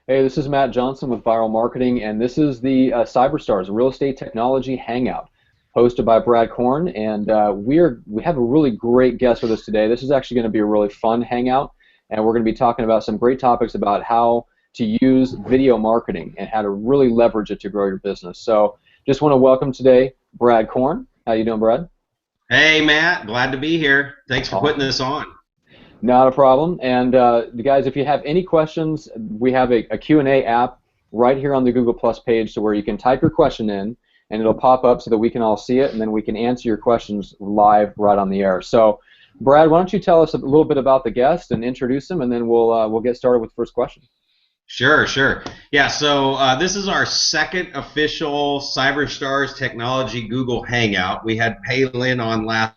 Hey, this is Matt Johnson with Viral Marketing, and this is the CyberStars Real Estate Technology Hangout, hosted by Brad Korn. And we have a really great guest with us today. This is actually going to be a really fun hangout, and we're going to be talking about some great topics about how to use video marketing and how to really leverage it to grow your business. So, just want to welcome today Brad Korn. How you doing, Brad? Hey, Matt, glad to be here. Thanks for putting Awesome. this on. Not a problem. And guys, if you have any questions, we have a Q&A app right here on the Google Plus page, so where you can type your question in, and it'll pop up so that we can all see it, and then we can answer your questions live right on the air. So, Brad, why don't you tell us a little bit about the guest and introduce him, and then we'll get started with the first question. Sure. Yeah, so this is our second official CyberStars Technology Google Hangout. We had Paylin on last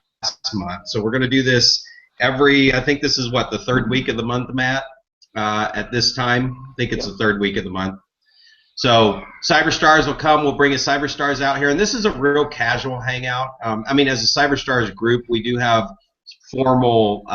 month, so we're going to do this I think this is what, the third week of the month, Matt, at this time? I think it's the third week of the month. So CyberStars will come. We'll bring a CyberStars out here, and this is a real casual hangout. I mean, as a CyberStars group, we do have formal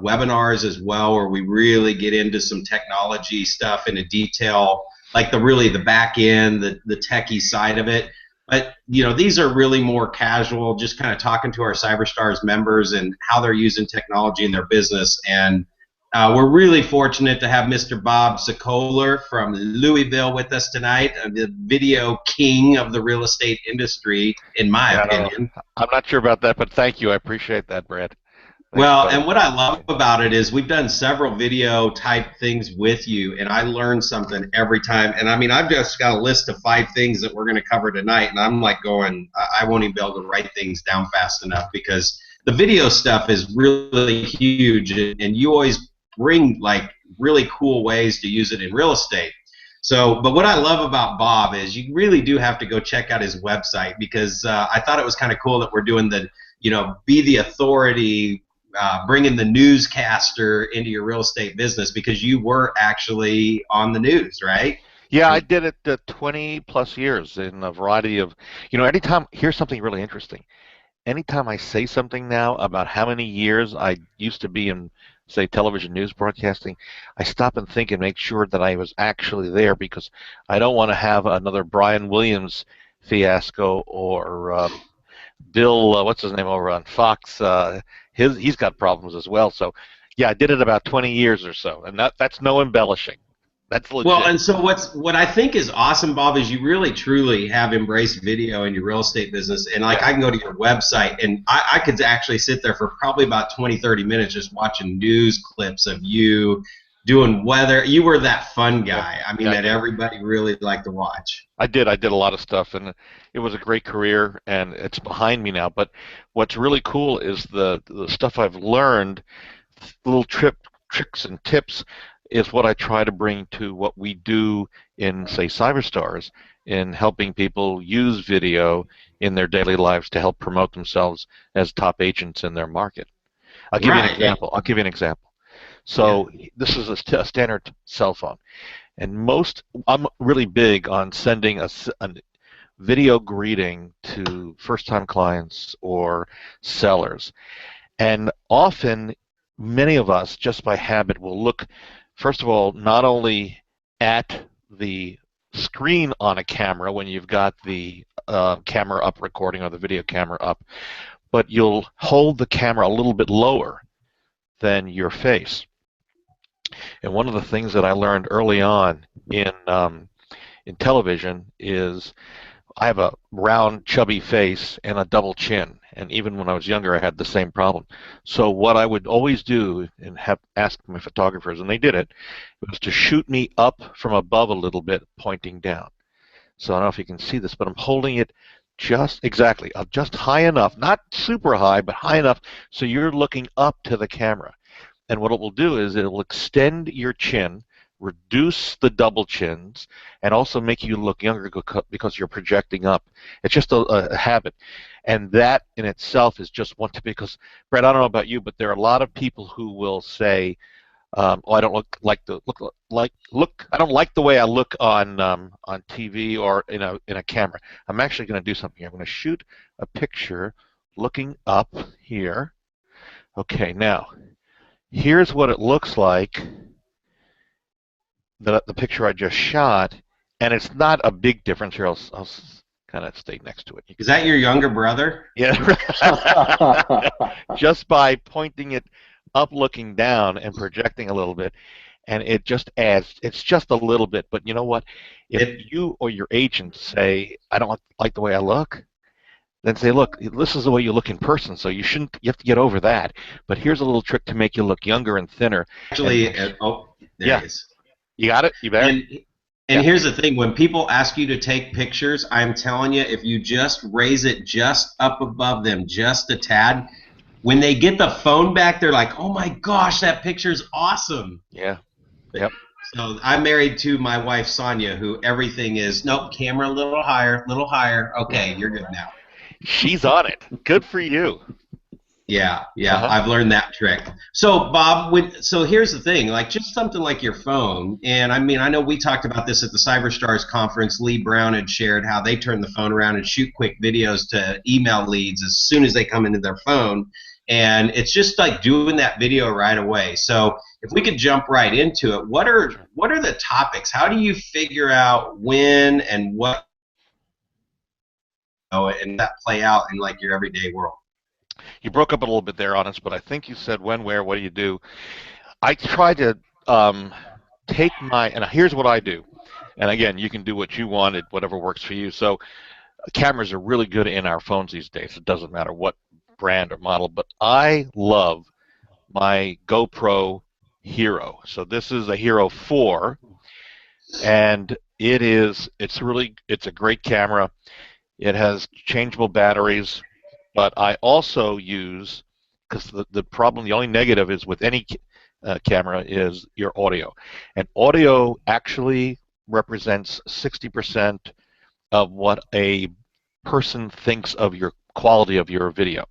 webinars as well, where we really get into some technology stuff into detail, like the back end, the techie side of it. But these are really more casual, just kind of talking to our CyberStars members and how they're using technology in their business. And we're really fortunate to have Mr. Bob Sokoler from Louisville with us tonight, the video king of the real estate industry, in my Yeah, no, opinion. I'm not sure about that, but thank you. I appreciate that, Brad. Thanks, Well, buddy. and what I love about it is we've done several video type things with you, and I learn something every time. And I mean, I've just got a list of 5 things that we're going to cover tonight, and I'm like going, I won't even be able to write things down fast enough because the video stuff is really huge, and you always bring like really cool ways to use it in real estate. So, but what I love about Bob is you really do have to go check out his website, because I thought it was kind of cool that we're doing be the authority, bringing the newscaster into your real estate business, because you were actually on the news, right? Yeah, I did it 20 plus years in a variety of, anytime, here's something really interesting. Anytime I say something now about how many years I used to be in, say, television news broadcasting, I stop and think and make sure that I was actually there, because I don't want to have another Brian Williams fiasco, or Bill, what's his name over on Fox? He's got problems as well. So, yeah, I did it about 20 years or so, and that's no embellishing. That's Well, legit. and so what I think is awesome, Bob, is you really truly have embraced video in your real estate business. And like, Yeah, I can go to your website, and I could actually sit there for probably about 20, 30 minutes just watching news clips of you doing weather. You were that fun yeah, guy. I mean, yeah. I that did. everybody really liked to watch. I did. I did a lot of stuff, and it was a great career, and it's behind me now. But what's really cool is the stuff I've learned, little tricks and tips, is what I try to bring to what we do in, say, CyberStars, in helping people use video in their daily lives to help promote themselves as top agents in their market. I'll give you an Right. Yeah. example. Yeah. So this is a standard cell phone, and I'm really big on sending a video greeting to first-time clients or sellers. And often, many of us, just by habit, will look, first of all, not only at the screen on a camera when you've got the camera up recording, or the video camera up, but you'll hold the camera a little bit lower than your face. And one of the things that I learned early on in television is I have a round, chubby face and a double chin, and even when I was younger, I had the same problem. So what I would always do, and have asked my photographers, and they did it, was to shoot me up from above a little bit, pointing down. So I don't know if you can see this, but I'm holding it just high enough, not super high, but high enough so you're looking up to the camera. And what it will do is it will extend your chin, reduce the double chins, and also make you look younger because you're projecting up. It's just a habit. And that in itself is just one tip, because, Brett, I don't know about you, but there are a lot of people who will say, "Oh, I don't I don't like the way I look on TV or in a camera." I'm actually going to do something here. I'm going to shoot a picture looking up here. Okay, now here's what it looks like the picture I just shot, and it's not a big difference here. I'll kind of stay next to it. Is that your younger brother? Yeah. Just by pointing it up, looking down, and projecting a little bit, and it just adds. It's just a little bit, but you know what? If you or your agent say, "I don't like the way I look," then say, "Look, this is the way you look in person, so you shouldn't. You have to get over that. But here's a little trick to make you look younger and thinner." Actually, And, there it is. You got it? You better? And here's the thing, when people ask you to take pictures, I'm telling you, if you just raise it just up above them, just a tad, when they get the phone back, they're like, oh my gosh, that picture's awesome. Yeah. Yep. So I'm married to my wife, Sonia, who everything is, nope, camera a little higher, okay, you're good now. She's on it. Good for you. Yeah, I've learned that trick. So, Bob, so here's the thing, like just something like your phone, and I mean, I know we talked about this at the CyberStars conference. Lee Brown had shared how they turn the phone around and shoot quick videos to email leads as soon as they come into their phone, and it's just like doing that video right away. So, if we could jump right into it, what are the topics? How do you figure out when and what, and that play out in like your everyday world? You broke up a little bit there on us, but I think you said when, where, what do you do? I try to take and here's what I do. And again, you can do what you want, whatever works for you. So cameras are really good in our phones these days. It doesn't matter what brand or model, but I love my GoPro Hero. So this is a Hero 4, and it's a great camera. It has changeable batteries. But I also use, because the only negative is with any camera is your audio. And audio actually represents 60% of what a person thinks of your quality of your video.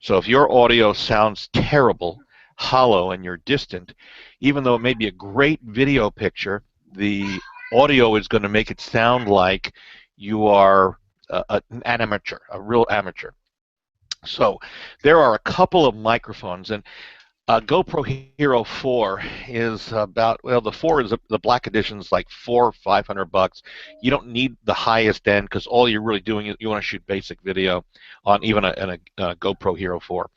So if your audio sounds terrible, hollow, and you're distant, even though it may be a great video picture, the audio is going to make it sound like you are an amateur, a real amateur. So there are a couple of microphones, and GoPro Hero 4 is about, well, the 4 is the black edition is like $400 or $500. You don't need the highest end because all you're really doing is you want to shoot basic video on even a GoPro Hero 4.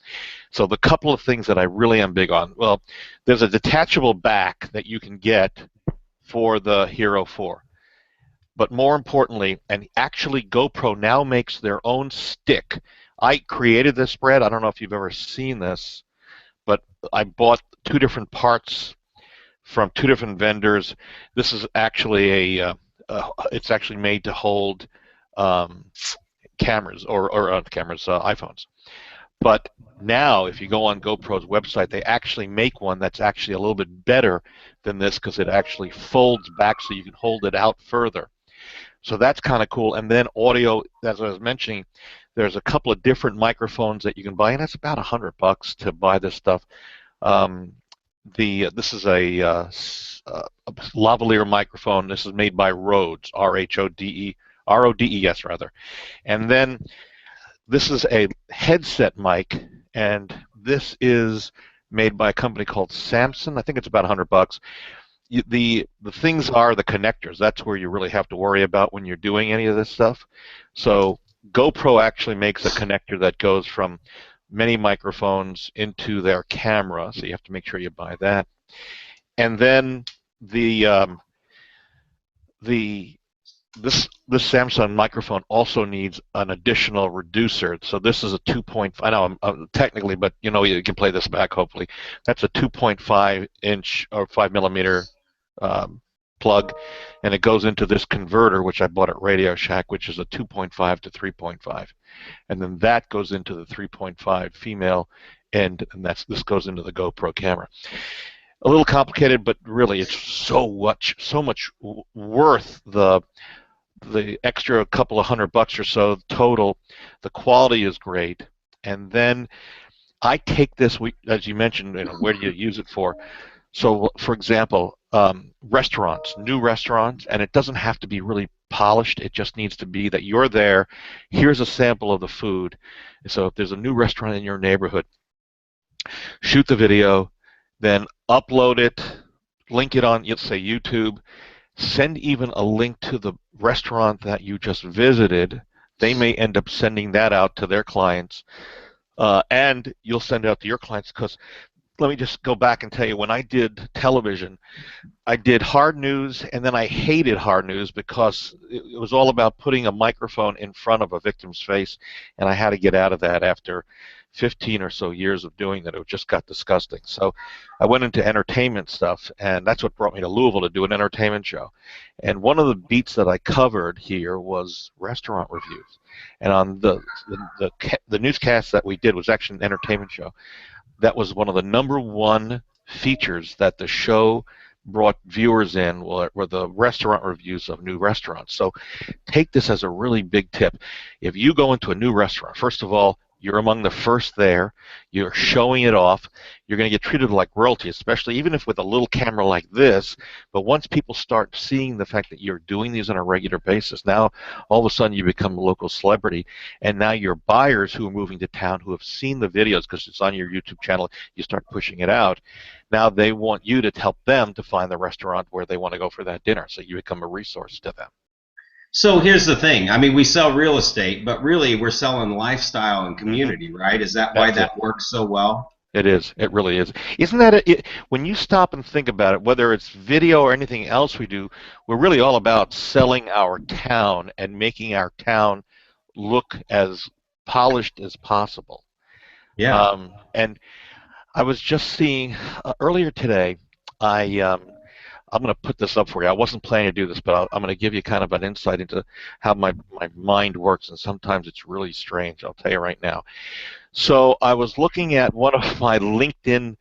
So the couple of things that I really am big on, well, there's a detachable back that you can get for the Hero 4. But more importantly, and actually GoPro now makes their own stick. I created this spread. I don't know if you've ever seen this, but I bought 2 different parts from 2 different vendors. This is actually it's actually made to hold cameras or iPhones. But now, if you go on GoPro's website, they actually make one that's actually a little bit better than this because it actually folds back so you can hold it out further. So that's kind of cool. And then audio, as I was mentioning, there's a couple of different microphones that you can buy, and that's about $100 to buy this stuff. This is a lavalier microphone. This is made by Rhodes, R-O-D-E-S rather. And then this is a headset mic, and this is made by a company called Samson. I think it's about $100. The things are the connectors. That's where you really have to worry about when you're doing any of this stuff. So GoPro actually makes a connector that goes from many microphones into their camera, so you have to make sure you buy that. And then this Samsung microphone also needs an additional reducer. So this is a 2.5. I know I'm technically, but you know you can play this back hopefully. That's a 2.5 inch or 5 millimeter plug, and it goes into this converter, which I bought at Radio Shack, which is a 2.5 to 3.5, and then that goes into the 3.5 female end, and this goes into the GoPro camera. A little complicated, but really it's so much worth the extra couple of $100 or so total. The quality is great, and then I take this, as you mentioned, where do you use it for? So, for example, restaurants, new restaurants, and it doesn't have to be really polished. It just needs to be that you're there. Here's a sample of the food. So if there's a new restaurant in your neighborhood, shoot the video, then upload it, link it on, let's say YouTube, send even a link to the restaurant that you just visited. They may end up sending that out to their clients, and you'll send it out to your clients. Because let me just go back and tell you, when I did television, I did hard news, and then I hated hard news because it was all about putting a microphone in front of a victim's face, and I had to get out of that after 15 or so years of doing that. It just got disgusting. So I went into entertainment stuff, and that's what brought me to Louisville to do an entertainment show. And one of the beats that I covered here was restaurant reviews. And on the newscast that we did was actually an entertainment show. That was one of the #1 features that the show brought viewers in were the restaurant reviews of new restaurants. So take this as a really big tip. If you go into a new restaurant, first of all, you're among the first there. You're showing it off. You're going to get treated like royalty, especially even if with a little camera like this. But once people start seeing the fact that you're doing these on a regular basis, now all of a sudden you become a local celebrity. And now your buyers who are moving to town, who have seen the videos because it's on your YouTube channel, you start pushing it out. Now they want you to help them to find the restaurant where they want to go for that dinner. So you become a resource to them. So here's the thing. I mean, we sell real estate, but really we're selling lifestyle and community, right? Is that why that works so well? It is. It really is. Isn't that when you stop and think about it, whether it's video or anything else we do, we're really all about selling our town and making our town look as polished as possible. Yeah. And I was just seeing earlier today, I'm going to put this up for you. I wasn't planning to do this, but I'm going to give you kind of an insight into how my mind works, and sometimes it's really strange. I'll tell you right now. So I was looking at one of my LinkedIn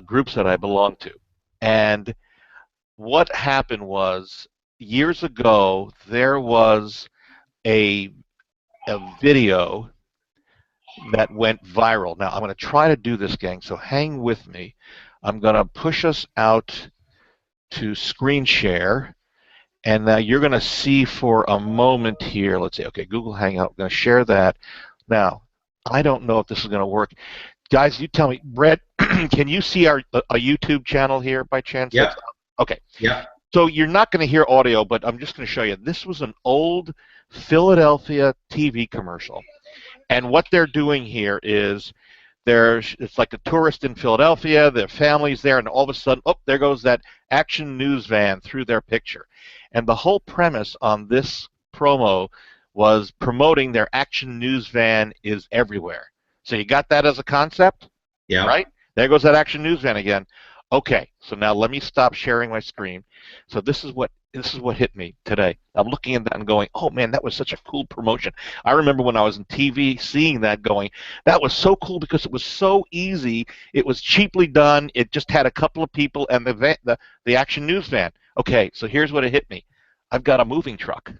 groups that I belong to, and what happened was years ago there was a video that went viral. Now I'm going to try to do this, gang, so hang with me. I'm going to push us out to screen share, and now you're going to see for a moment here. Let's see. Okay, Google Hangout. I'm going to share that. Now, I don't know if this is going to work. Guys, you tell me. Brett, can you see a YouTube channel here by chance? Yeah. Okay. Yeah. So you're not going to hear audio, but I'm just going to show you. This was an old Philadelphia TV commercial, and what they're doing here is it's like a tourist in Philadelphia, their family's there, and all of a sudden, oh, there goes that Action News van through their picture. And the whole premise on this promo was promoting their Action News van is everywhere. So you got that as a concept? Yeah. Right? There goes that Action News van again. Okay, so now let me stop sharing my screen. So this is what hit me today. I'm looking at that and going, oh man, that was such a cool promotion. I remember when I was in TV seeing that going, that was so cool because it was so easy. It was cheaply done. It just had a couple of people and the Action News van. Okay, so here's what it hit me. I've got a moving truck.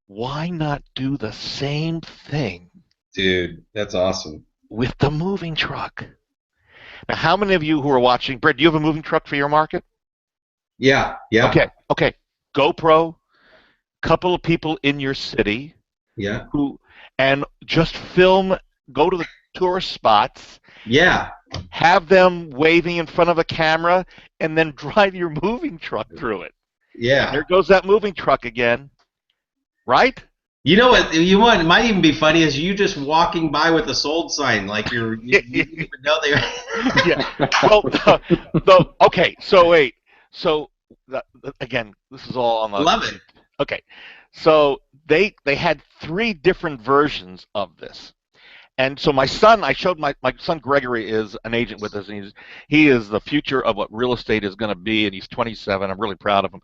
Why not do the same thing? Dude, that's awesome. With the moving truck. Now, how many of you who are watching, Brett, do you have a moving truck for your market? Yeah, yeah. Okay. GoPro, couple of people in your city. Yeah. And just film, go to the tourist spots. Yeah. Have them waving in front of a camera, and then drive your moving truck through it. Yeah. And there goes that moving truck again. Right? You know what? It might even be funny is you just walking by with a sold sign, like you didn't even know they were. Yeah. Well, okay. So wait. So again, this is all on the. Love it. Okay. So they had 3 different versions of this. And so my son, I showed my son Gregory is an agent with us, and he is the future of what real estate is going to be, and he's 27. I'm really proud of him.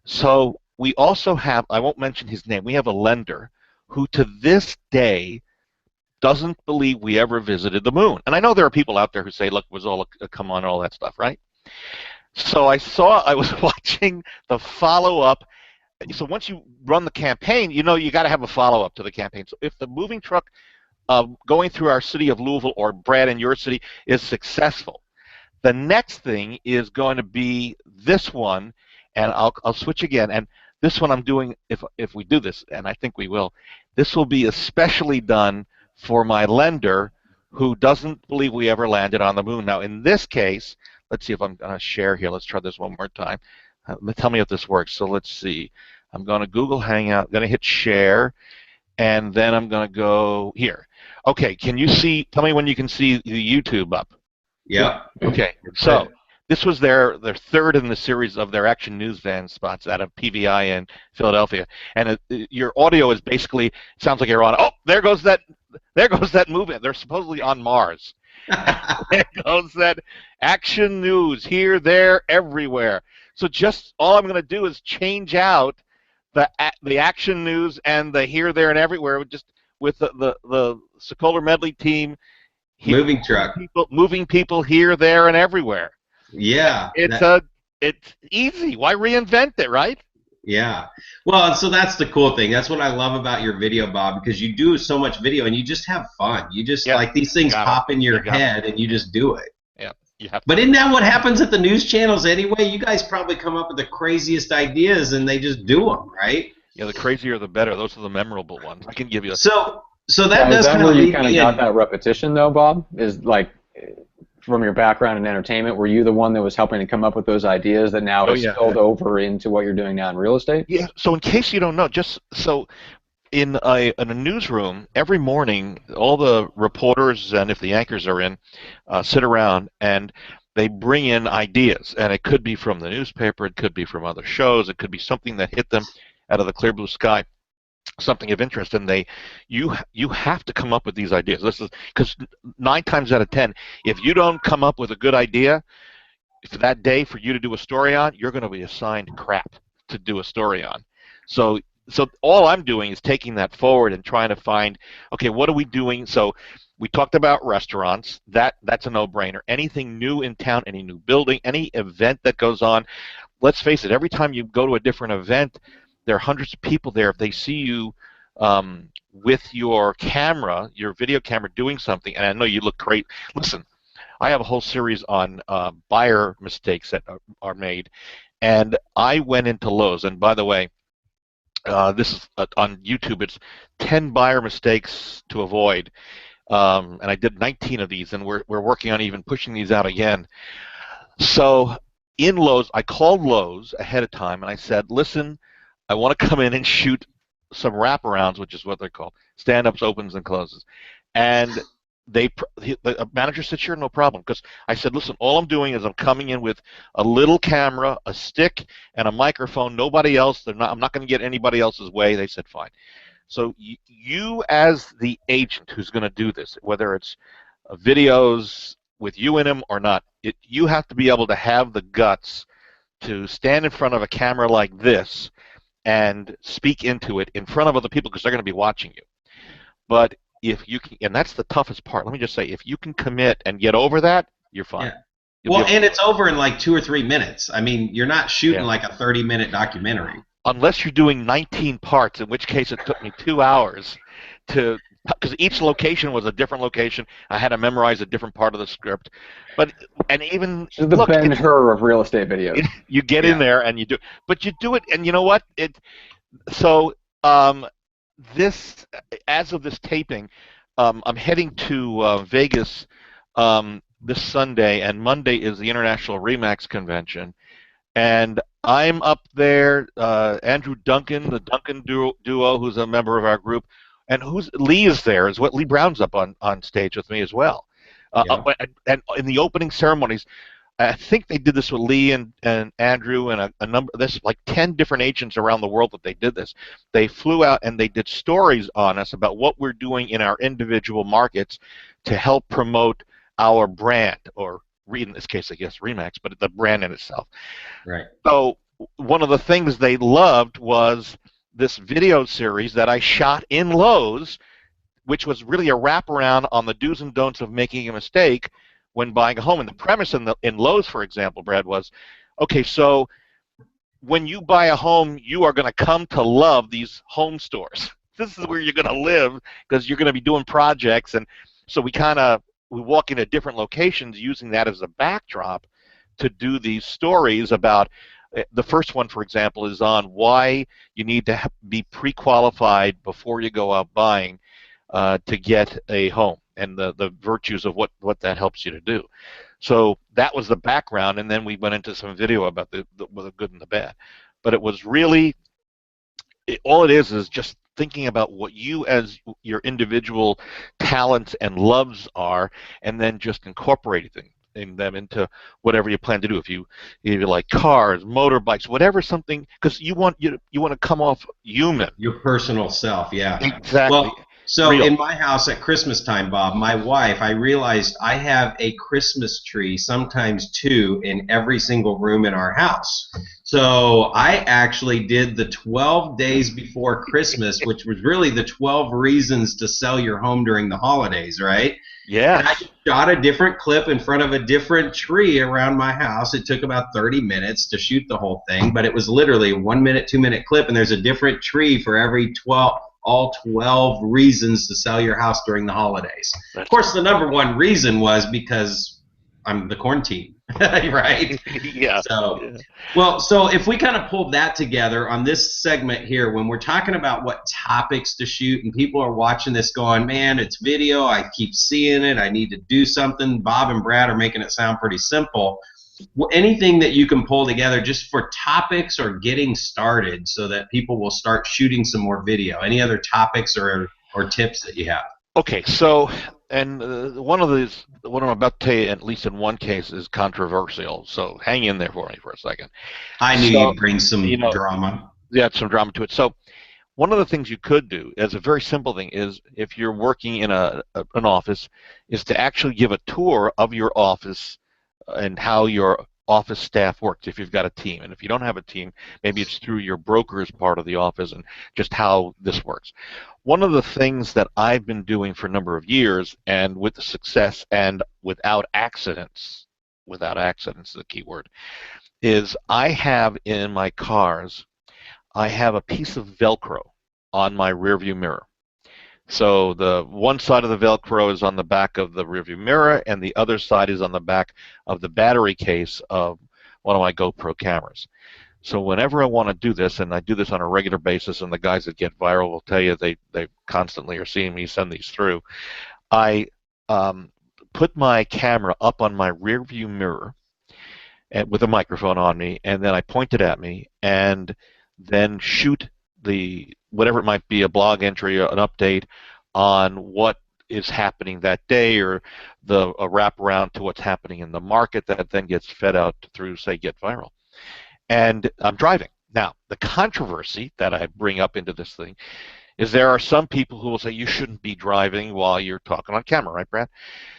So we also have, I won't mention his name, we have a lender who to this day doesn't believe we ever visited the moon. And I know there are people out there who say, look, it was all a come on and all that stuff, right? So I was watching the follow-up. So once you run the campaign, you know you got to have a follow-up to the campaign. So if the moving truck going through our city of Louisville or Brad in your city is successful, the next thing is going to be this one, and I'll switch again. And this one I'm doing, if we do this, and I think we will, this will be especially done for my lender who doesn't believe we ever landed on the moon. Now, in this case, let's see if I'm going to share here. Let's try this one more time. Tell me if this works. So let's see. I'm going to Google Hangout, going to hit share, and then I'm going to go here. Okay, can you see, tell me when you can see the YouTube up. Yep. Okay, so this was their third in the series of their Action News Van spots out of PVI in Philadelphia, and your audio is basically sounds like you're on. Oh, there goes that movement. They're supposedly on Mars. There goes that Action News here, there, everywhere. So just all I'm going to do is change out the Action News and the here, there, and everywhere just with the Sokoler Medley team. Moving truck. Moving people here, there, and everywhere. Yeah. It's easy. Why reinvent it, right? Yeah. Well, and so that's the cool thing. That's what I love about your video, Bob, because you do so much video and you just have fun. You just like these things pop in your head and you just do it. Yeah. You have to. But isn't that what happens at the news channels anyway? You guys probably come up with the craziest ideas and they just do them, right? Yeah, the crazier the better. Those are the memorable ones. I can give you So that does kind of where you lead kind of me got in. that repetition, though, Bob? Is like from your background in entertainment, were you the one that was helping to come up with those ideas that now has spilled over into what you're doing now in real estate? Yeah. So in case you don't know, just so in a newsroom every morning, all the reporters and if the anchors are in, sit around and they bring in ideas, and it could be from the newspaper, it could be from other shows, it could be something that hit them out of the clear blue sky. Something of interest, and you have to come up with these ideas. This is because 9 times out of 10, if you don't come up with a good idea for that day for you to do a story on, you're going to be assigned crap to do a story on. So all I'm doing is taking that forward and trying to find, okay, what are we doing? So we talked about restaurants. That's a no-brainer. Anything new in town, any new building, any event that goes on. Let's face it, every time you go to a different event, there are hundreds of people there. If they see you with your camera, your video camera, doing something, and I know you look great. Listen, I have a whole series on buyer mistakes that are made, and I went into Lowe's. And by the way, this is on YouTube. It's 10 buyer mistakes to avoid, and I did 19 of these, and we're working on even pushing these out again. So in Lowe's, I called Lowe's ahead of time, and I said, listen, I want to come in and shoot some wraparounds, which is what they're called, stand-ups, opens, and closes. And the manager said, sure, no problem. Because I said, listen, all I'm doing is I'm coming in with a little camera, a stick, and a microphone. Nobody else. I'm not going to get anybody else's way. They said, fine. So you as the agent who's going to do this, whether it's videos with you in them or not, you have to be able to have the guts to stand in front of a camera like this and speak into it in front of other people because they're going to be watching you. But if you can, and that's the toughest part. Let me just say, if you can commit and get over that, you're fine. Yeah. Well, and it's over in like 2 or 3 minutes. I mean, you're not shooting like a 30-minute documentary. Unless you're doing 19 parts, in which case it took me 2 hours because each location was a different location. I had to memorize a different part of the script. And even this is the Ben-Hur of real estate videos. You get in there and you do, but you do it, and you know what? This, as of this taping, I'm heading to Vegas this Sunday, and Monday is the International RE/MAX Convention, and I'm up there. Andrew Duncan, the Duncan duo, who's a member of our group, and Lee is there. Lee Brown's up on stage with me as well. And in the opening ceremonies, I think they did this with Lee and Andrew and a number. There's like 10 different agents around the world that they did this. They flew out and they did stories on us about what we're doing in our individual markets to help promote our brand, or in this case, I guess RE/MAX, but the brand in itself. Right. So one of the things they loved was this video series that I shot in Lowe's, which was really a wraparound on the do's and don'ts of making a mistake when buying a home. And the premise in Lowe's, for example, Brad, was, okay, so when you buy a home, you are going to come to love these home stores. This is where you're going to live because you're going to be doing projects. And so we walk into different locations using that as a backdrop to do these stories about. The first one, for example, is on why you need to be pre-qualified before you go out buying to get a home, and the virtues of what that helps you to do. So that was the background, and then we went into some video about the good and the bad. But it was really, all it is just thinking about what you as your individual talents and loves are, and then just incorporating them into whatever you plan to do. If you like cars, motorbikes, whatever, something, because you want to come off human. Your personal self, yeah. Exactly. Well, so Real. in my house at Christmas time, Bob, my wife, I realized I have a Christmas tree, sometimes two, in every single room in our house. So I actually did the 12 days before Christmas, which was really the 12 reasons to sell your home during the holidays, right? And I Yes. shot a different clip in front of a different tree around my house. It took about 30 minutes to shoot the whole thing, but it was literally a 1 minute, 2 minute clip, and there's a different tree for every 12, all 12 reasons to sell your house during the holidays. Of course, the number one reason was because I'm the quarantine, right? Yeah. So, Yeah. well, so if we kind of pull that together on this segment here, when we're talking about what topics to shoot, and people are watching this going, man, it's video, I keep seeing it, I need to do something. Bob and Brad are making it sound pretty simple. Anything that you can pull together just for topics or getting started so that people will start shooting some more video. Any other topics or tips that you have? Okay, so, and one what I'm about to tell you, at least in one case, is controversial. So hang in there for me for a second. I knew So, you'd bring some drama. yeah, some drama to it. So one of the things you could do, as a very simple thing, is if you're working in an office, is to actually give a tour of your office and how your office staff works if you've got a team. And if you don't have a team, maybe it's through your broker as part of the office and just how this works. One of the things that I've been doing for a number of years, and with success and without accidents is the key word, is I have in my cars, I have a piece of Velcro on my rearview mirror. So the one side of the Velcro is on the back of the rearview mirror, and the other side is on the back of the battery case of one of my GoPro cameras. So whenever I want to do this, and I do this on a regular basis, and the guys that get viral will tell you they constantly are seeing me send these through, I put my camera up on my rearview mirror with a microphone on me, and then I point it at me, and then shoot whatever it might be, a blog entry, an update on what is happening that day, or a wraparound to what's happening in the market that then gets fed out through, say, Get Viral. And I'm driving. Now, the controversy that I bring up into this thing is there are some people who will say you shouldn't be driving while you're talking on camera, right, Brad?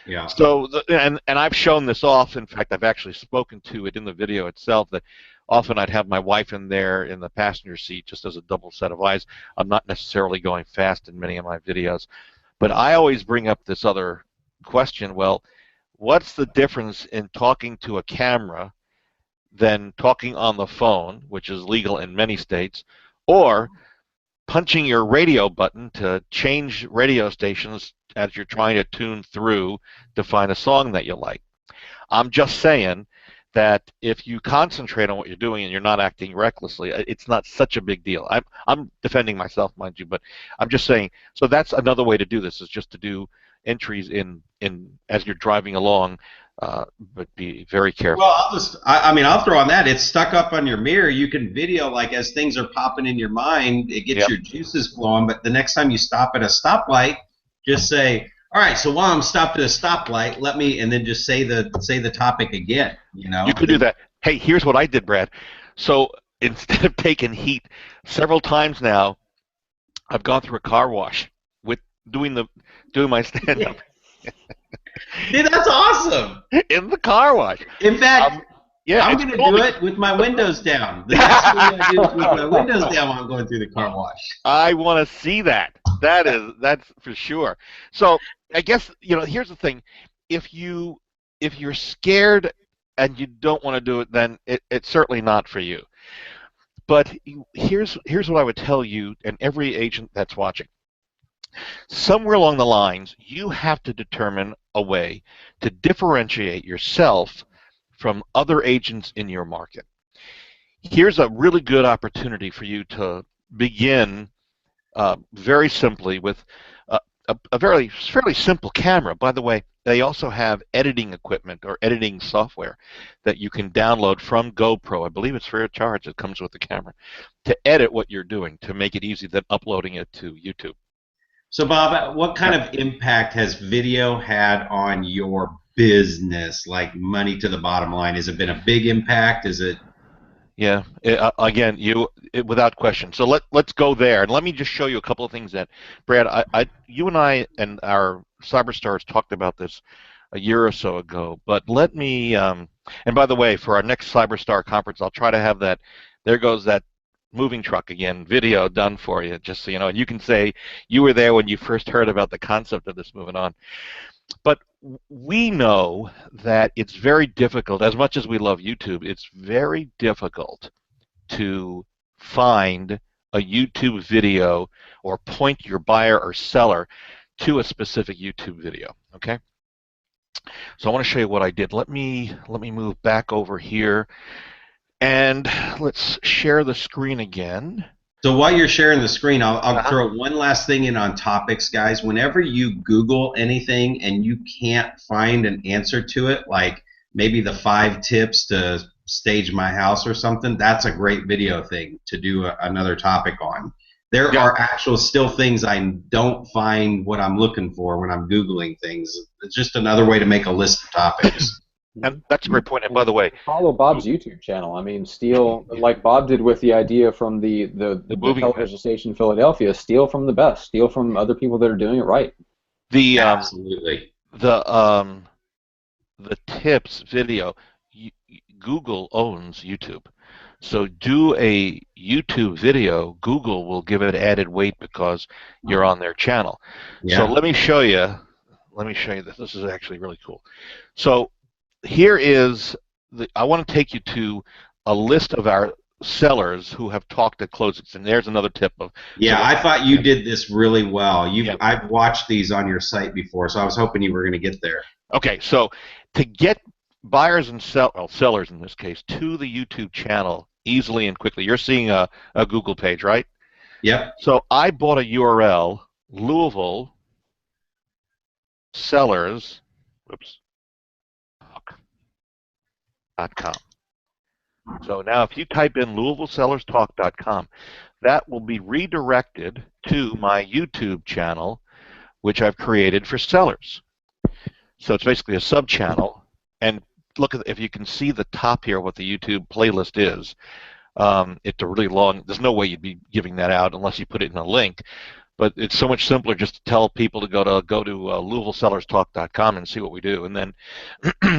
Yeah. So, and I've shown this off. In fact, I've actually spoken to it in the video itself, that often I'd have my wife in there in the passenger seat just as a double set of eyes. I'm not necessarily going fast in many of my videos. But I always bring up this other question, well, what's the difference in talking to a camera than talking on the phone, which is legal in many states, or punching your radio button to change radio stations as you're trying to tune through to find a song that you like? I'm just saying that if you concentrate on what you're doing and you're not acting recklessly, it's not such a big deal. I'm defending myself, mind you, but I'm just saying. So that's another way to do this, is just to do entries in as you're driving along, but be very careful. Well, I'll throw on that. It's stuck up on your mirror. You can video, like, as things are popping in your mind, it gets your juices flowing. But the next time you stop at a stoplight, just say, all right, so while I'm stopped at a stoplight, and then just say the topic again. You could do that. Hey, here's what I did, Brad. So instead of taking heat, several times now, I've gone through a car wash with doing my stand-up. Dude, that's awesome. In the car wash. In fact, yeah, I'm going to do it with my windows down. The next thing I do is with my windows down while I'm going through the car wash. I want to see that. That's for sure. So I guess, here's the thing. If you're scared and you don't want to do it, then it's certainly not for you. But here's what I would tell you and every agent that's watching. Somewhere along the lines, you have to determine a way to differentiate yourself from other agents in your market. Here's a really good opportunity for you to begin very simply with a very fairly simple camera. By the way, they also have editing equipment or editing software that you can download from GoPro. I believe it's free of charge. It comes with the camera to edit what you're doing to make it easy than uploading it to YouTube. So, Bob, what kind of impact has video had on your business, like money to the bottom line? Has it been a big impact? Is it? Yeah. Again, without question. So let's go there, and let me just show you a couple of things that, Brad, you and I and our CyberStars talked about this a year or so ago. But let me, and by the way, for our next CyberStar conference, I'll try to have that. There goes that moving truck again, video done for you, just so you know. And you can say you were there when you first heard about the concept of this moving on. But we know that it's very difficult, as much as we love YouTube, it's very difficult to find a YouTube video or point your buyer or seller to a specific YouTube video. Okay? So I want to show you what I did. Let me move back over here, and let's share the screen again. So while you're sharing the screen, I'll throw one last thing in on topics, guys. Whenever you Google anything and you can't find an answer to it, like maybe the 5 tips to stage my house or something, that's a great video thing to do another topic on. There are actual still things I don't find what I'm looking for when I'm Googling things. It's just another way to make a list of topics. And that's a great point. And by the way, follow Bob's YouTube channel. I mean, steal like Bob did with the idea from the television station in Philadelphia. Steal from the best. Steal from other people that are doing it right. Absolutely. The tips video. Google owns YouTube, so do a YouTube video. Google will give it added weight because you're on their channel. Yeah. So let me show you. This. This is actually really cool. So here is I want to take you to a list of our sellers who have talked at closings, and there's another tip of. Yeah, I thought you did this really well. I've watched these on your site before, so I was hoping you were going to get there. Okay, so to get buyers and sellers in this case to the YouTube channel easily and quickly, you're seeing a Google page, right? Yep. So I bought a URL, Louisville sellers. Whoops. .com. So now if you type in LouisvilleSellersTalk.com, that will be redirected to my YouTube channel, which I've created for sellers. So it's basically a sub-channel, and look at if you can see the top here what the YouTube playlist is. It's a really long, there's no way you'd be giving that out unless you put it in a link. But it's so much simpler just to tell people to go to LouisvilleSellersTalk.com and see what we do. And then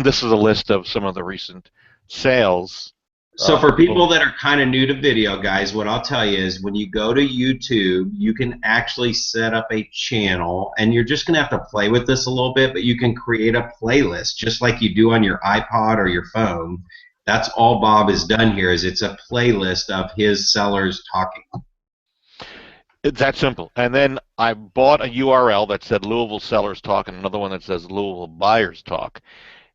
this is a list of some of the recent sales. So for people that are kind of new to video, guys, what I'll tell you is when you go to YouTube, you can actually set up a channel, and you're just going to have to play with this a little bit, but you can create a playlist just like you do on your iPod or your phone. That's all Bob has done here is it's a playlist of his sellers talking. It's that simple. And then I bought a URL that said Louisville Sellers Talk and another one that says Louisville Buyers Talk.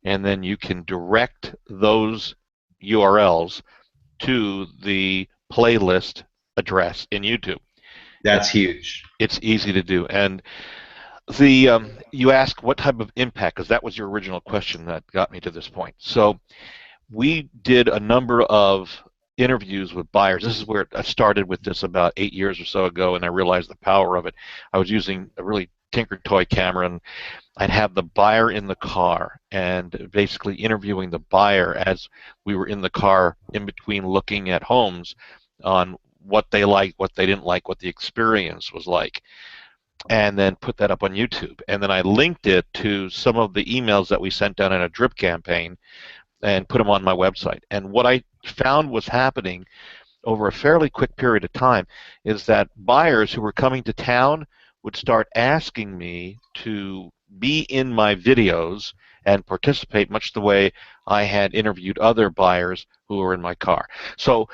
And then you can direct those URLs to the playlist address in YouTube. That's huge. It's easy to do. And the you ask what type of impact, because that was your original question that got me to this point. So we did a number of interviews with buyers. This is where I started with this about 8 years or so ago, and I realized the power of it. I was using a really tinker toy camera, and I'd have the buyer in the car and basically interviewing the buyer as we were in the car in between looking at homes on what they liked, what they didn't like, what the experience was like, and then put that up on YouTube. And then I linked it to some of the emails that we sent down in a drip campaign and put them on my website. And what I found was happening over a fairly quick period of time is that buyers who were coming to town would start asking me to be in my videos and participate much the way I had interviewed other buyers who were in my car. So,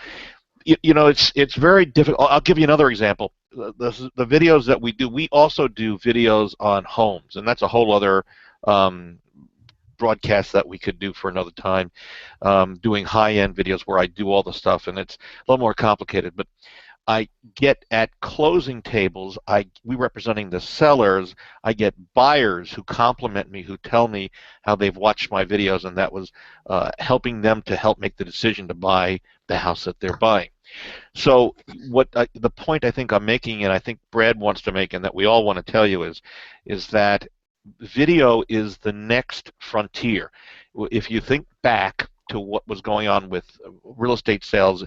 you know, it's very difficult. I'll give you another example. The videos that we do, we also do videos on homes, and that's a whole other broadcast that we could do for another time, doing high-end videos where I do all the stuff, and it's a little more complicated. But I get at closing tables, we representing the sellers, I get buyers who compliment me, who tell me how they've watched my videos, and that was helping them to help make the decision to buy the house that they're buying. So the point I think I'm making, and I think Brad wants to make, and that we all want to tell you is that video is the next frontier. If you think back to what was going on with real estate sales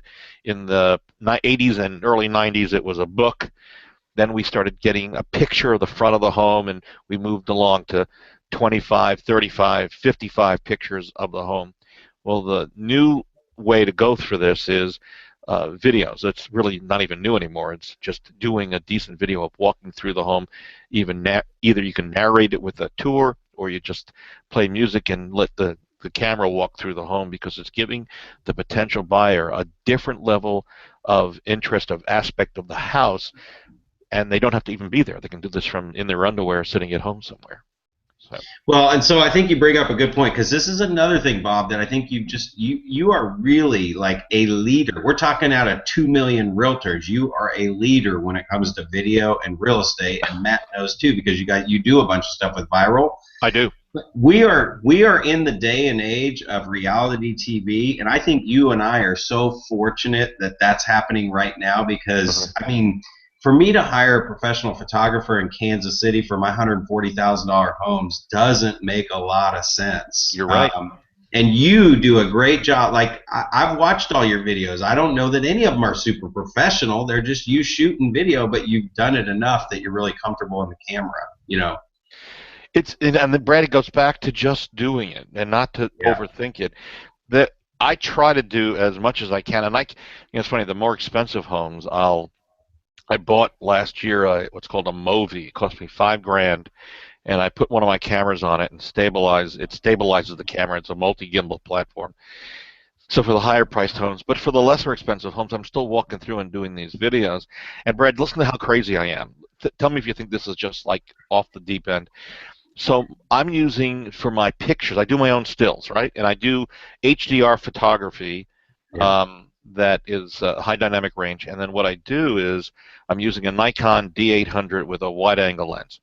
in the 80s and early 90s, it was a book. Then we started getting a picture of the front of the home, and we moved along to 25, 35, 55 pictures of the home. Well, the new way to go through this is videos. It's really not even new anymore. It's just doing a decent video of walking through the home. Either you can narrate it with a tour, or you just play music and let the camera walk through the home, because it's giving the potential buyer a different level of interest, of aspect of the house, and they don't have to even be there. They can do this from in their underwear sitting at home somewhere. So. Well, and so I think you bring up a good point, because this is another thing, Bob, that I think you are really like a leader. We're talking out of 2 million realtors. You are a leader when it comes to video and real estate, and Matt knows too, because you do a bunch of stuff with viral. I do. We are in the day and age of reality TV, and I think you and I are so fortunate that that's happening right now, because I mean, for me to hire a professional photographer in Kansas City for my $140,000 homes doesn't make a lot of sense. You're right. And you do a great job. Like, I've watched all your videos. I don't know that any of them are super professional. They're just you shooting video, but you've done it enough that you're really comfortable in the camera, you know. And then Brad, it goes back to just doing it and not to overthink it. That I try to do as much as I can, and it's funny. The more expensive homes, I bought last year what's called a Movi. It cost me $5,000, and I put one of my cameras on it and stabilizes the camera. It's a multi-gimbal platform. So for the higher priced homes, but for the lesser expensive homes, I'm still walking through and doing these videos. And Brad, listen to how crazy I am. Tell me if you think this is just like off the deep end. So I'm using, for my pictures, I do my own stills, right? And I do HDR photography that is high dynamic range. And then what I do is I'm using a Nikon D800 with a wide-angle lens.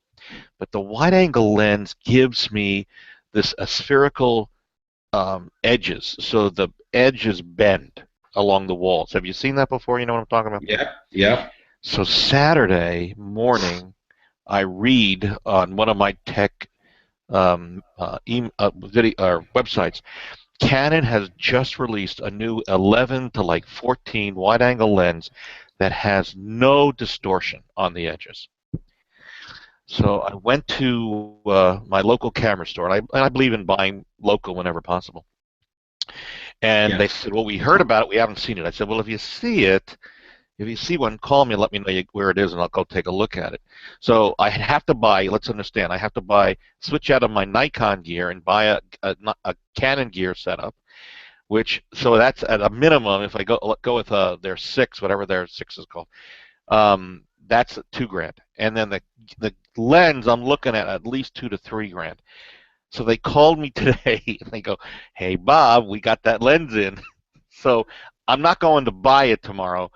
But the wide-angle lens gives me this spherical edges, so the edges bend along the walls. Have you seen that before? You know what I'm talking about? Yeah. So Saturday morning, I read on one of my tech websites, Canon has just released a new 11 to like 14 wide-angle lens that has no distortion on the edges. So I went to my local camera store, and I believe in buying local whenever possible. And they said, well, we heard about it, we haven't seen it. I said, well, if you see one, call me and let me know where it is, and I'll go take a look at it. So I have to buy, let's understand, switch out of my Nikon gear and buy a Canon gear setup, so that's at a minimum, if I go with their 6, whatever their 6 is called, that's $2,000. And then the lens, I'm looking at least $2,000 to $3,000. So they called me today, and they go, hey, Bob, we got that lens in. So I'm not going to buy it tomorrow,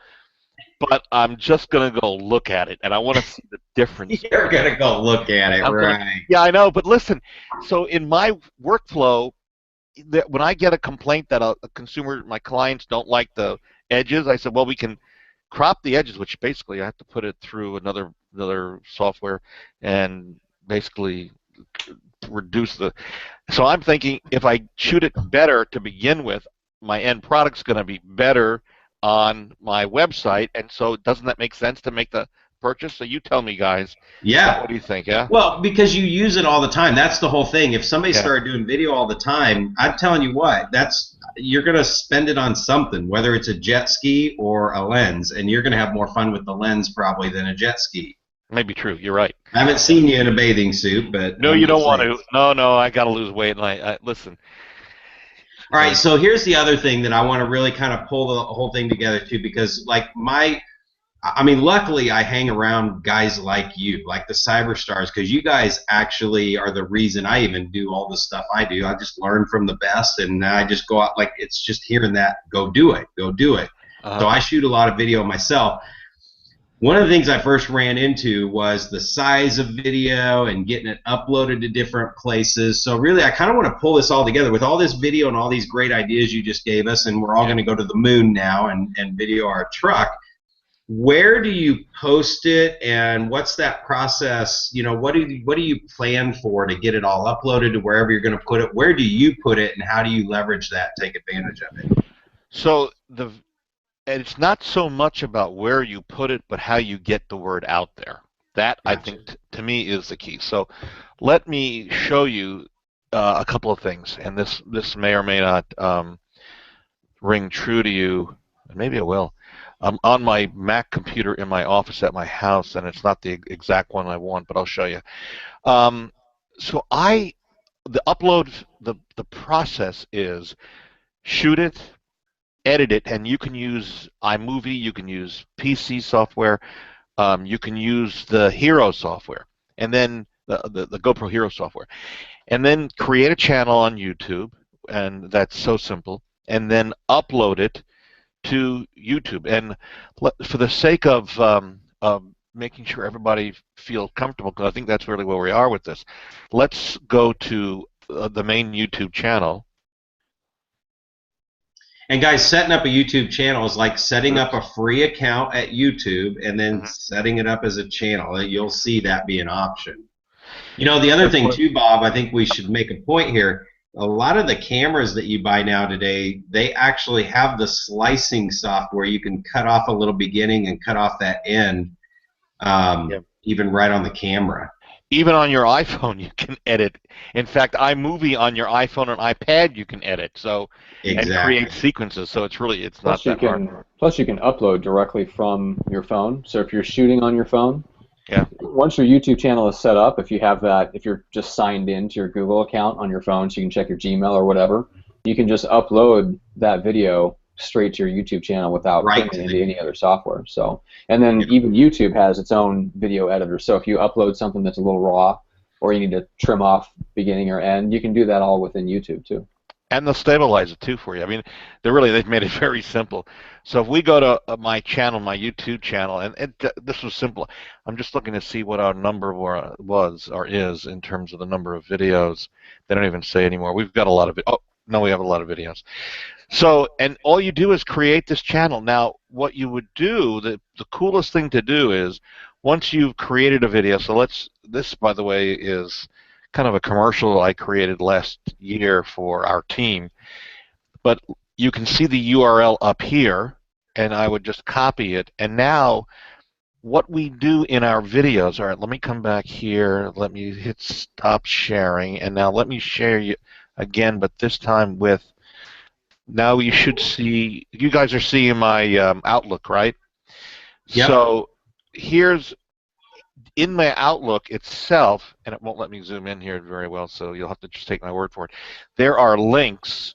but I'm just going to go look at it, and I want to see the difference. You're going to go look at it, right? Yeah, I know, but listen, so in my workflow, when I get a complaint that a consumer, my clients don't like the edges, I said, well, we can crop the edges, which basically I have to put it through another software and basically reduce so I'm thinking if I shoot it better to begin with, my end product's going to be better on my website, and so doesn't that make sense to make the purchase? So you tell me, guys. Yeah. What do you think? Yeah. Well, because you use it all the time. That's the whole thing. If somebody started doing video all the time, I'm telling you what, you're going to spend it on something, whether it's a jet ski or a lens, and you're going to have more fun with the lens probably than a jet ski. Maybe true. You're right. I haven't seen you in a bathing suit, but no, you don't want to. No, I got to lose weight, and I listen. All right, so here's the other thing that I want to really kind of pull the whole thing together too, because luckily I hang around guys like you, like the CyberStars, because you guys actually are the reason I even do all the stuff I do. I just learn from the best, and I just go out, like, it's just hearing that, go do it. So I shoot a lot of video myself. One of the things I first ran into was the size of video and getting it uploaded to different places. So really, I kind of want to pull this all together with all this video and all these great ideas you just gave us, and we're all going to go to the moon now and video our truck. Where do you post it, and what's that process? You know, what do you plan for to get it all uploaded to wherever you're going to put it? Where do you put it, and how do you leverage that, take advantage of it? So and it's not so much about where you put it, but how you get the word out there. That, Gotcha. I think, to me, is the key. So let me show you a couple of things, and this may or may not ring true to you. Maybe it will. I'm on my Mac computer in my office at my house, and it's not the exact one I want, but I'll show you. So the upload, the process is shoot it, edit it, and you can use iMovie, you can use PC software, you can use the Hero software, and then the GoPro Hero software, and then create a channel on YouTube, and that's so simple, and then upload it to YouTube. And for the sake of making sure everybody feels comfortable, because I think that's really where we are with this, let's go to the main YouTube channel. And guys, setting up a YouTube channel is like setting up a free account at YouTube and then setting it up as a channel. You'll see that be an option. You know, the other thing too, Bob, I think we should make a point here. A lot of the cameras that you buy now today, they actually have the slicing software. You can cut off a little beginning and cut off that end, even right on the camera. Even on your iPhone, you can edit. In fact, iMovie on your iPhone and iPad, you can edit. So Exactly. and create sequences. So it's really not that hard. Plus, you can upload directly from your phone. So if you're shooting on your phone, yeah. Once your YouTube channel is set up, if you have that, if you're just signed in to your Google account on your phone, so you can check your Gmail or whatever, you can just upload that video straight to your YouTube channel without putting it into any other software. So, and then even YouTube has its own video editor. So if you upload something that's a little raw, or you need to trim off beginning or end, you can do that all within YouTube too. And they'll stabilize it too for you. I mean, they've made it very simple. So if we go to my channel, my YouTube channel, and this was simple. I'm just looking to see what our number was or is in terms of the number of videos. They don't even say anymore. We've got a lot of we have a lot of videos. So, and all you do is create this channel. Now, what you would do, the coolest thing to do is once you've created a video. So this, by the way, is kind of a commercial I created last year for our team, but you can see the URL up here, and I would just copy it. And now what we do in our videos, all right, let me come back here, let me hit stop sharing, and now let me share you again, but this time with, now you should see, you guys are seeing my Outlook, right? Yep. So here's, in my Outlook itself, and it won't let me zoom in here very well, so you'll have to just take my word for it. There are links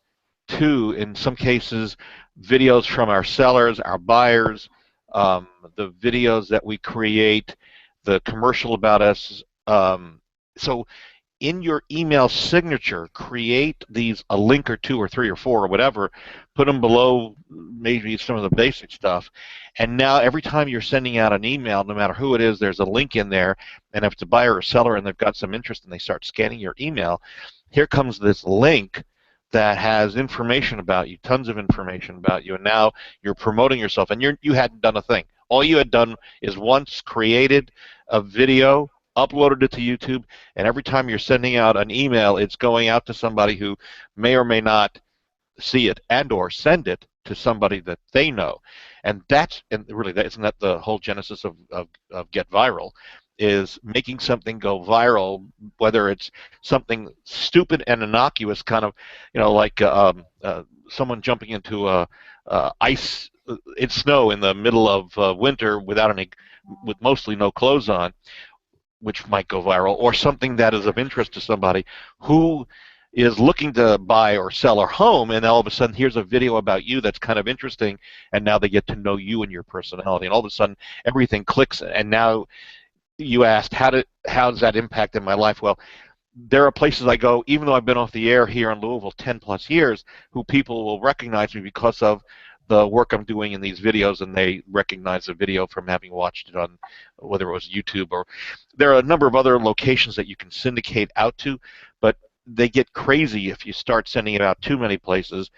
to, in some cases, videos from our sellers, our buyers, the videos that we create, the commercial about us. So in your email signature, create a link or two or three or four or whatever, put them below maybe some of the basic stuff, and now every time you're sending out an email, no matter who it is, there's a link in there, and if it's a buyer or seller and they've got some interest and they start scanning your email, here comes this link that has information about you, tons of information about you, and now you're promoting yourself, and you hadn't done a thing. All you had done is once created a video, uploaded it to YouTube, and every time you're sending out an email, it's going out to somebody who may or may not see it and or send it to somebody that they know. And really, isn't that the whole genesis of Get Viral, is making something go viral, whether it's something stupid and innocuous, kind of, like someone jumping into ice in snow in the middle of winter with mostly no clothes on, which might go viral, or something that is of interest to somebody who is looking to buy or sell a home, and all of a sudden here's a video about you that's kind of interesting, and now they get to know you and your personality, and all of a sudden everything clicks, and now you asked, how does that impact in my life? Well, there are places I go, even though I've been off the air here in Louisville 10+ years, who people will recognize me because of the work I'm doing in these videos, and they recognize the video from having watched it on whether it was YouTube or there are a number of other locations that you can syndicate out to, but they get crazy if you start sending it out too many places.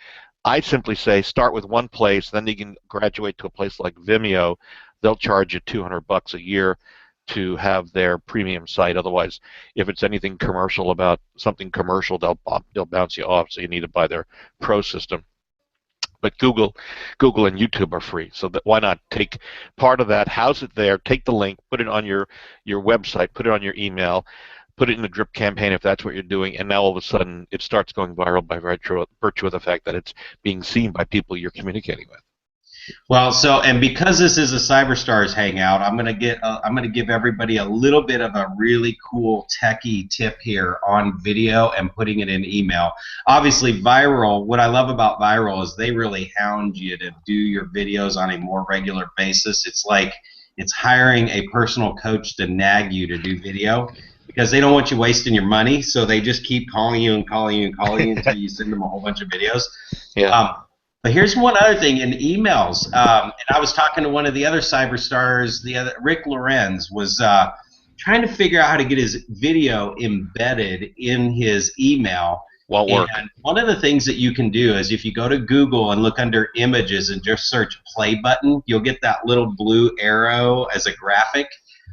I simply say start with one place, then you can graduate to a place like Vimeo. They'll charge you $200 a year to have their premium site. Otherwise, if it's anything commercial about something commercial, they'll bounce you off. So you need to buy their pro system. But Google and YouTube are free, so why not take part of that, house it there, take the link, put it on your website, put it on your email, put it in the drip campaign if that's what you're doing, and now all of a sudden it starts going viral by virtue of the fact that it's being seen by people you're communicating with. Well, and because this is a CyberStars hangout, I'm gonna give everybody a little bit of a really cool techie tip here on video and putting it in email. Obviously, viral. What I love about viral is they really hound you to do your videos on a more regular basis. It's like it's hiring a personal coach to nag you to do video because they don't want you wasting your money, so they just keep calling you and calling you and calling you until you send them a whole bunch of videos. Yeah. But here's one other thing in emails, and I was talking to one of the other CyberStars, Rick Lorenz was trying to figure out how to get his video embedded in his email. Won't work. And one of the things that you can do is if you go to Google and look under images and just search play button, you'll get that little blue arrow as a graphic.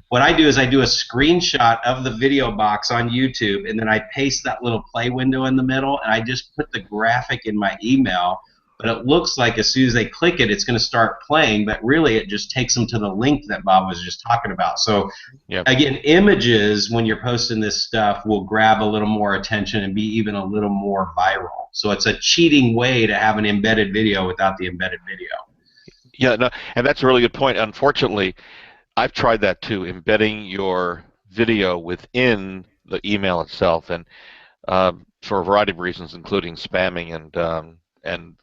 What I do is I do a screenshot of the video box on YouTube, and then I paste that little play window in the middle, and I just put the graphic in my email. But it looks like as soon as they click it, it's going to start playing, but really it just takes them to the link that Bob was just talking about. So, Again, images, when you're posting this stuff, will grab a little more attention and be even a little more viral. So it's a cheating way to have an embedded video without the embedded video. Yeah, no, and that's a really good point. Unfortunately, I've tried that too, embedding your video within the email itself, and for a variety of reasons, including spamming and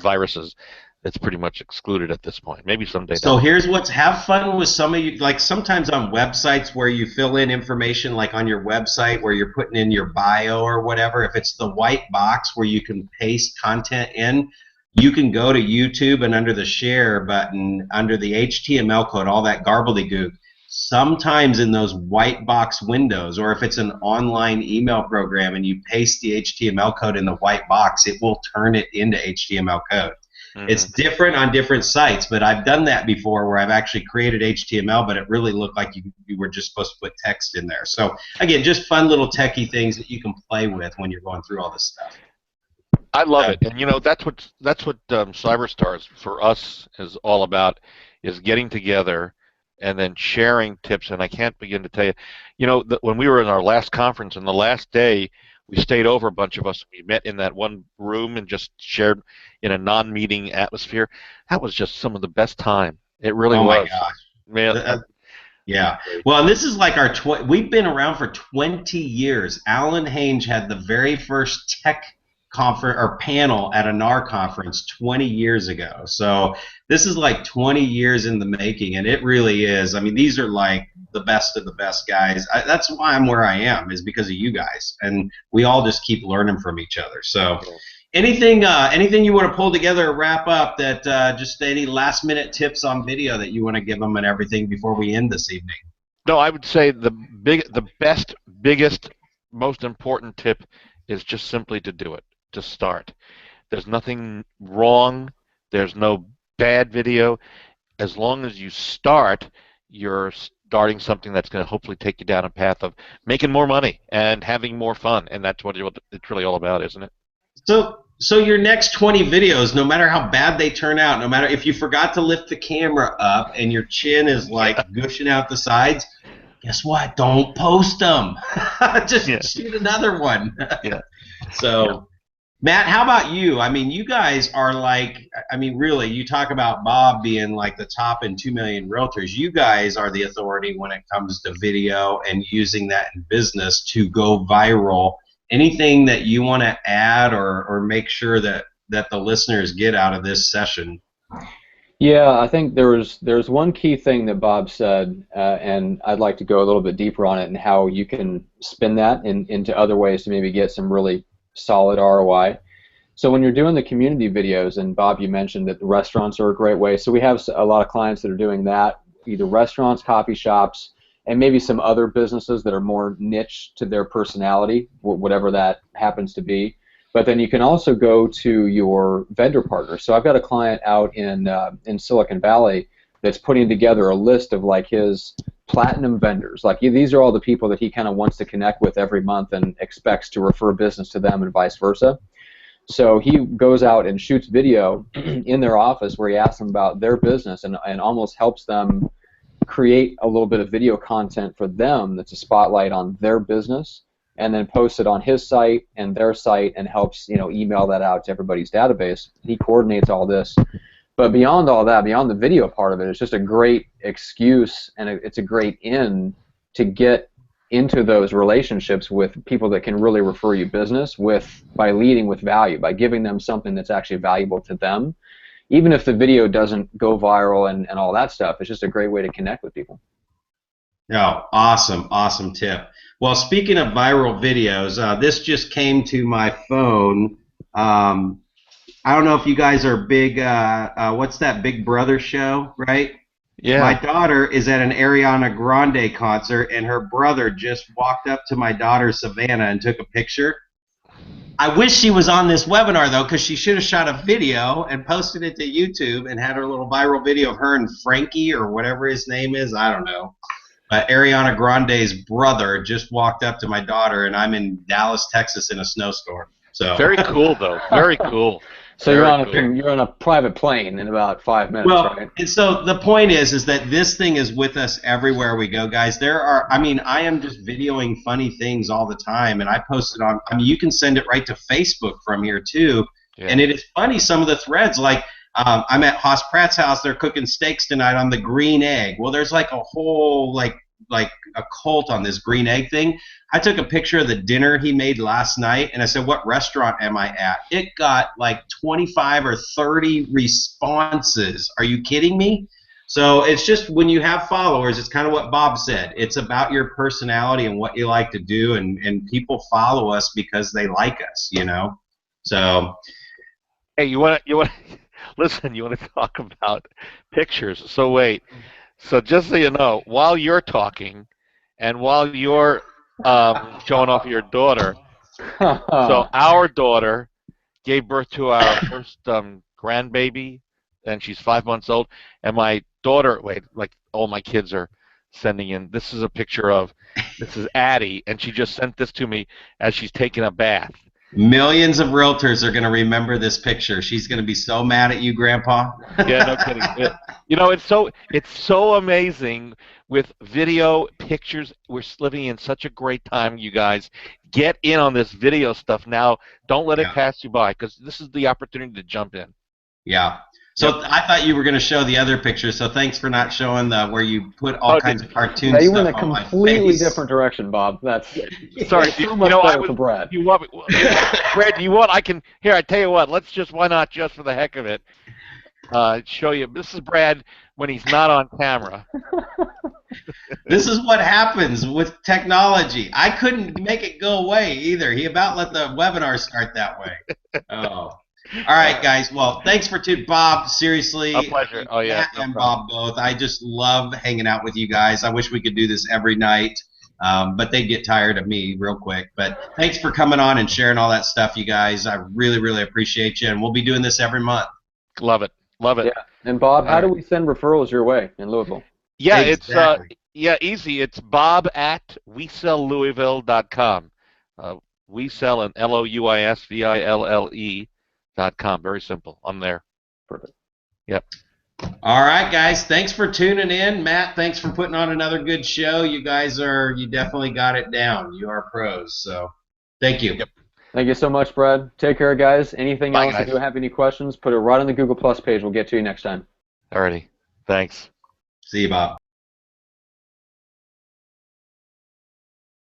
viruses, it's pretty much excluded at this point. Maybe someday. So here's have fun with some of you, like sometimes on websites where you fill in information, like on your website where you're putting in your bio or whatever. If it's the white box where you can paste content in, you can go to YouTube and under the share button, under the HTML code, all that garbledygook. Sometimes in those white box windows, or if it's an online email program and you paste the HTML code in the white box, it will turn it into HTML code. Mm-hmm. It's different on different sites, but I've done that before where I've actually created HTML, but it really looked like you were just supposed to put text in there. So again, just fun little techie things that you can play with when you're going through all this stuff. I love it, and that's what CyberStars for us is all about, is getting together and then sharing tips. And I can't begin to tell you, when we were in our last conference, and the last day we stayed over, a bunch of us, we met in that one room and just shared in a non-meeting atmosphere. That was just some of the best time. It really was. Oh my gosh. Man. Yeah. Well, and this is like we've been around for 20 years. Alan Hange had the very first tech conference or panel at a NAR conference 20 years ago. So this is like 20 years in the making, and it really is. I mean, these are like the best of the best guys. That's why I'm where I am, is because of you guys, and we all just keep learning from each other. So anything you want to pull together or wrap up, that just any last minute tips on video that you want to give them and everything before we end this evening? No, I would say the best, biggest, most important tip is just simply to do it. To start. There's nothing wrong. There's no bad video. As long as you start, you're starting something that's going to hopefully take you down a path of making more money and having more fun, and that's what it's really all about, isn't it? So your next 20 videos, no matter how bad they turn out, no matter if you forgot to lift the camera up and your chin is like gushing out the sides, guess what? Don't post them. Just shoot another one. So. Matt, how about you? I mean, you guys are like, I mean, really, you talk about Bob being like the top in 2 million realtors. You guys are the authority when it comes to video and using that in business to go viral. Anything that you want to add or make sure that the listeners get out of this session? Yeah, I think there's one key thing that Bob said, and I'd like to go a little bit deeper on it and how you can spin that into other ways to maybe get some really solid ROI. So when you're doing the community videos, and Bob, you mentioned that the restaurants are a great way. So we have a lot of clients that are doing that, either restaurants, coffee shops, and maybe some other businesses that are more niche to their personality, whatever that happens to be. But then you can also go to your vendor partners. So I've got a client out in Silicon Valley that's putting together a list of like his platinum vendors. Like these are all the people that he kind of wants to connect with every month and expects to refer business to them and vice versa. So he goes out and shoots video in their office where he asks them about their business and almost helps them create a little bit of video content for them that's a spotlight on their business, and then posts it on his site and their site and helps, email that out to everybody's database. He coordinates all this. But beyond all that, beyond the video part of it, it's just a great excuse and it's a great in to get into those relationships with people that can really refer you business by leading with value, by giving them something that's actually valuable to them. Even if the video doesn't go viral and all that stuff, it's just a great way to connect with people. Oh, awesome tip. Well, speaking of viral videos, this just came to my phone. I don't know if you guys are big, what's that Big Brother show, right? Yeah. My daughter is at an Ariana Grande concert, and her brother just walked up to my daughter, Savannah, and took a picture. I wish she was on this webinar, though, because she should have shot a video and posted it to YouTube and had her little viral video of her and Frankie, or whatever his name is. I don't know. But Ariana Grande's brother just walked up to my daughter, and I'm in Dallas, Texas in a snowstorm. So Very cool, though. Very cool. So you're on a private plane in about 5 minutes, right? And so the point is that this thing is with us everywhere we go, guys. I am just videoing funny things all the time, and I post it on. You can send it right to Facebook from here too. Yeah. And it is funny, some of the threads. Like I'm at Haas Pratt's house. They're cooking steaks tonight on the green egg. Well, there's like a whole like a cult on this green egg thing. I took a picture of the dinner he made last night, and I said, what restaurant am I at? It got like 25 or 30 responses. Are you kidding me? So it's just when you have followers, it's kind of what Bob said. It's about your personality and what you like to do, and people follow us because they like us, So hey, you want listen, you want to talk about pictures. So wait. So just so you know, while you're talking and while you're showing off your daughter, so our daughter gave birth to our first grandbaby, and she's 5 months old. And my daughter, all my kids are sending in. This is a picture of, this is Addie, and she just sent this to me as she's taking a bath. Millions of realtors are going to remember this picture. She's going to be so mad at you, Grandpa. Yeah, no kidding. It's so amazing with video, pictures. We're living in such a great time, you guys. Get in on this video stuff now. Don't let it pass you by, because this is the opportunity to jump in. Yeah. So I thought you were going to show the other picture, so thanks for not showing where you put all kinds of cartoon stuff on my face. You went a completely different direction, Bob. That's sorry. So much better for Brad. You want Brad? Do you want? I can. Here, I tell you what. Why not just for the heck of it, show you. This is Brad when he's not on camera. This is what happens with technology. I couldn't make it go away either. He about let the webinar start that way. Oh. All right, guys. Well, thanks for Bob. Seriously, a pleasure. Oh yeah, Matt and Bob both. I just love hanging out with you guys. I wish we could do this every night, but they'd get tired of me real quick. But thanks for coming on and sharing all that stuff, you guys. I really, really appreciate you, and we'll be doing this every month. Love it. Yeah. And Bob, how do we send referrals your way in Louisville? Yeah, exactly. It's easy. It's bob@WeSellLouisville.com. We sell an LOUISVILLE.com. Very simple. I'm there. Perfect. Yep. All right, guys. Thanks for tuning in. Matt, thanks for putting on another good show. You guys you definitely got it down. You are pros. So thank you. Yep. Thank you so much, Brad. Take care, guys. Anything else? Guys. If you have any questions, put it right on the Google Plus page. We'll get to you next time. Alrighty. Thanks. See you, Bob.